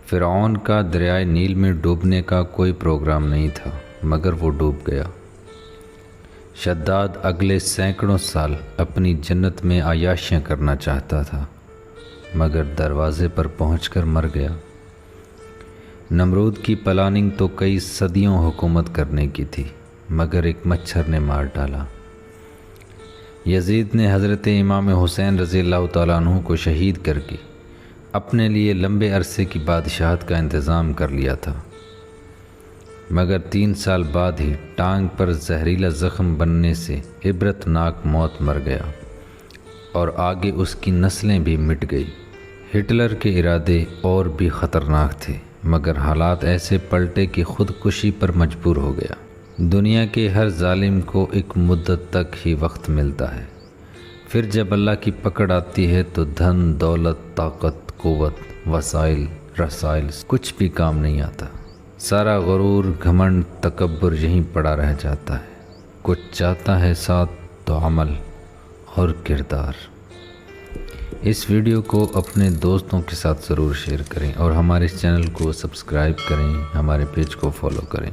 فرعون کا دریائے نیل میں ڈوبنے کا کوئی پروگرام نہیں تھا، مگر وہ ڈوب گیا۔ شداد اگلے سینکڑوں سال اپنی جنت میں عیاشیاں کرنا چاہتا تھا، مگر دروازے پر پہنچ کر مر گیا۔ نمرود کی پلاننگ تو کئی صدیوں حکومت کرنے کی تھی، مگر ایک مچھر نے مار ڈالا۔ یزید نے حضرت امام حسین رضی اللہ تعالیٰ عنہ کو شہید کر کے اپنے لیے لمبے عرصے کی بادشاہت کا انتظام کر لیا تھا، مگر 3 سال بعد ہی ٹانگ پر زہریلا زخم بننے سے عبرتناک موت مر گیا، اور آگے اس کی نسلیں بھی مٹ گئی۔ ہٹلر کے ارادے اور بھی خطرناک تھے، مگر حالات ایسے پلٹے کہ خودکشی پر مجبور ہو گیا۔ دنیا کے ہر ظالم کو ایک مدت تک ہی وقت ملتا ہے، پھر جب اللہ کی پکڑ آتی ہے تو دھن، دولت، طاقت، قوت، وسائل، رسائل کچھ بھی کام نہیں آتا۔ سارا غرور، گھمنڈ، تکبر یہیں پڑا رہ جاتا ہے۔ کچھ چاہتا ہے ساتھ تو عمل اور کردار۔ اس ویڈیو کو اپنے دوستوں کے ساتھ ضرور شیئر کریں اور ہمارے چینل کو سبسکرائب کریں، ہمارے پیج کو فالو کریں۔